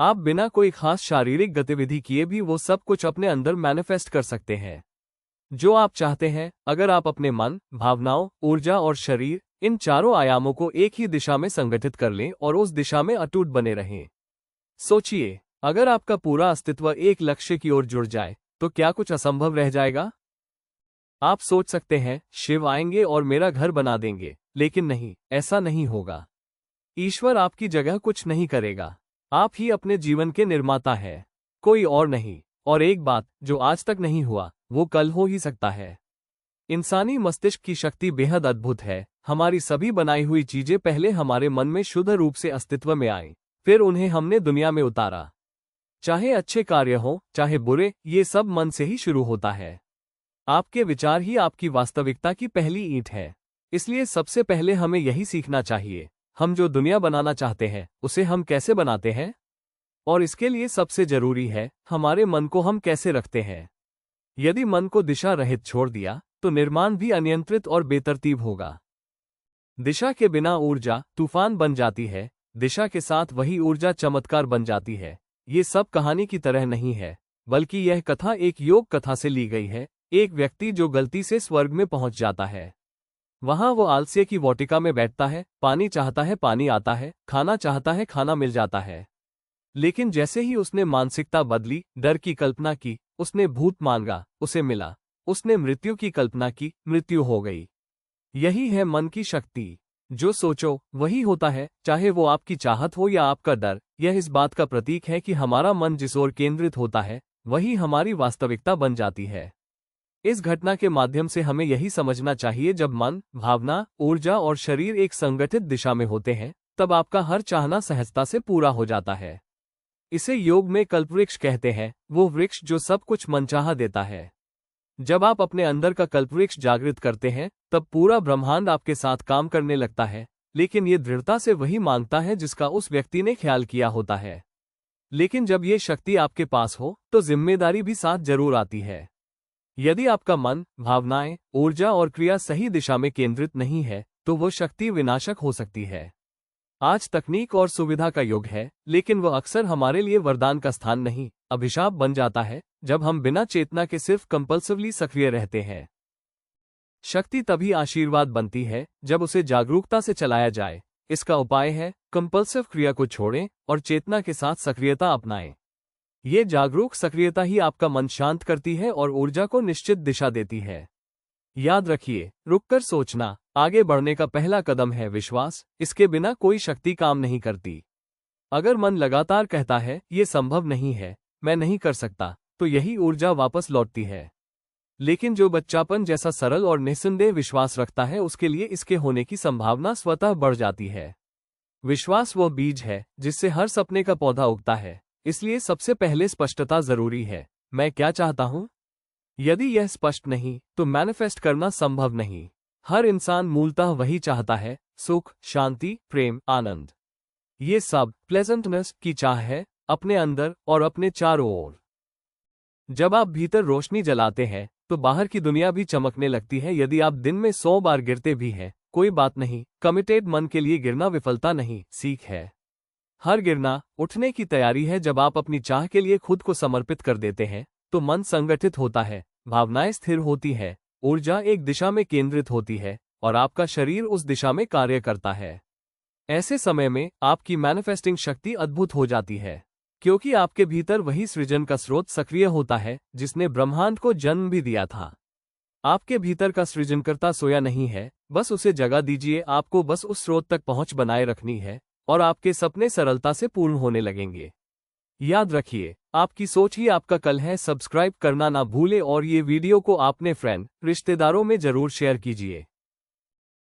आप बिना कोई खास शारीरिक गतिविधि किए भी वो सब कुछ अपने अंदर मैनिफेस्ट कर सकते हैं जो आप चाहते हैं, अगर आप अपने मन, भावनाओं, ऊर्जा और शरीर, इन चारों आयामों को एक ही दिशा में संगठित कर लें और उस दिशा में अटूट बने रहें। सोचिए, अगर आपका पूरा अस्तित्व एक लक्ष्य की ओर जुड़ जाए तो क्या कुछ असंभव रह जाएगा? आप सोच सकते हैं, शिव आएंगे और मेरा घर बना देंगे, लेकिन नहीं, ऐसा नहीं होगा। ईश्वर आपकी जगह कुछ नहीं करेगा। आप ही अपने जीवन के निर्माता हैं, कोई और नहीं। और एक बात जो आज तक नहीं हुआ, वो कल हो ही सकता है। इंसानी मस्तिष्क की शक्ति बेहद अद्भुत है। हमारी सभी बनाई हुई चीजें पहले हमारे मन में शुद्ध रूप से अस्तित्व में आईं, फिर उन्हें हमने दुनिया में उतारा। चाहे अच्छे कार्य हों, चाहे बुरे, ये सब मन से ही शुरू होता है। आपके विचार ही आपकी वास्तविकता की पहली ईंट है। इसलिए सबसे पहले हमें यही सीखना चाहिए, हम जो दुनिया बनाना चाहते हैं उसे हम कैसे बनाते हैं, और इसके लिए सबसे जरूरी है हमारे मन को हम कैसे रखते हैं। यदि मन को दिशा रहित छोड़ दिया तो निर्माण भी अनियंत्रित और बेतरतीब होगा। दिशा के बिना ऊर्जा तूफान बन जाती है, दिशा के साथ वही ऊर्जा चमत्कार बन जाती है। ये सब कहानी की तरह नहीं है, बल्कि यह कथा एक योग कथा से ली गई है। एक व्यक्ति जो गलती से स्वर्ग में पहुंच जाता है, वहां वो आलस्य की वाटिका में बैठता है, पानी चाहता है, पानी आता है, खाना चाहता है, खाना मिल जाता है। लेकिन जैसे ही उसने मानसिकता बदली, डर की कल्पना की, उसने भूत मांगा, उसे मिला। उसने मृत्यु की कल्पना की, मृत्यु हो गई। यही है मन की शक्ति। जो सोचो वही होता है, चाहे वो आपकी चाहत हो या आपका डर। यह इस बात का प्रतीक है कि हमारा मन जिस ओर केंद्रित होता है वही हमारी वास्तविकता बन जाती है। इस घटना के माध्यम से हमें यही समझना चाहिए, जब मन, भावना, ऊर्जा और शरीर एक संगठित दिशा में होते हैं तब आपका हर चाहना सहजता से पूरा हो जाता है। इसे योग में कल्पवृक्ष कहते हैं, वो वृक्ष जो सब कुछ मनचाहा देता है। जब आप अपने अंदर का कल्पवृक्ष जागृत करते हैं तब पूरा ब्रह्मांड आपके साथ काम करने लगता है, लेकिन ये दृढ़ता से वही मांगता है जिसका उस व्यक्ति ने ख्याल किया होता है। लेकिन जब ये शक्ति आपके पास हो तो जिम्मेदारी भी साथ जरूर आती है। यदि आपका मन, भावनाएं, ऊर्जा और क्रिया सही दिशा में केंद्रित नहीं है तो वो शक्ति विनाशक हो सकती है। आज तकनीक और सुविधा का युग है, लेकिन वह अक्सर हमारे लिए वरदान का स्थान नहीं, अभिशाप बन जाता है जब हम बिना चेतना के सिर्फ कंपल्सिवली सक्रिय रहते हैं। शक्ति तभी आशीर्वाद बनती है जब उसे जागरूकता से चलाया जाए। इसका उपाय है कंपल्सिव क्रिया को छोड़ें और चेतना के साथ सक्रियता अपनाएं। ये जागरूक सक्रियता ही आपका मन शांत करती है और ऊर्जा को निश्चित दिशा देती है। याद रखिए, रुककर सोचना आगे बढ़ने का पहला कदम है। विश्वास, इसके बिना कोई शक्ति काम नहीं करती। अगर मन लगातार कहता है ये संभव नहीं है, मैं नहीं कर सकता, तो यही ऊर्जा वापस लौटती है। लेकिन जो बच्चापन जैसा सरल और निस्संदेह विश्वास रखता है, उसके लिए इसके होने की संभावना स्वतः बढ़ जाती है। विश्वास वो बीज है जिससे हर सपने का पौधा उगता है। इसलिए सबसे पहले स्पष्टता जरूरी है, मैं क्या चाहता हूं। यदि यह स्पष्ट नहीं तो मैनिफेस्ट करना संभव नहीं। हर इंसान मूलतः वही चाहता है, सुख, शांति, प्रेम, आनंद। ये सब प्लेजेंटनेस की चाह है, अपने अंदर और अपने चारों ओर। जब आप भीतर रोशनी जलाते हैं तो बाहर की दुनिया भी चमकने लगती है। यदि आप दिन में 100 बार गिरते भी हैं, कोई बात नहीं। कमिटेड मन के लिए गिरना विफलता नहीं, सीख है। हर गिरना उठने की तैयारी है। जब आप अपनी चाह के लिए खुद को समर्पित कर देते हैं तो मन संगठित होता है, भावनाएं स्थिर होती है, ऊर्जा एक दिशा में केंद्रित होती है और आपका शरीर उस दिशा में कार्य करता है। ऐसे समय में आपकी मैनिफेस्टिंग शक्ति अद्भुत हो जाती है, क्योंकि आपके भीतर वही सृजन का स्रोत सक्रिय होता है जिसने ब्रह्मांड को जन्म भी दिया था। आपके भीतर का सृजनकर्ता सोया नहीं है, बस उसे जगह दीजिए। आपको बस उस स्रोत तक पहुंच बनाए रखनी है और आपके सपने सरलता से पूर्ण होने लगेंगे। याद रखिए, आपकी सोच ही आपका कल है। सब्सक्राइब करना ना भूलें और ये वीडियो को अपने फ्रेंड, रिश्तेदारों में जरूर शेयर कीजिए।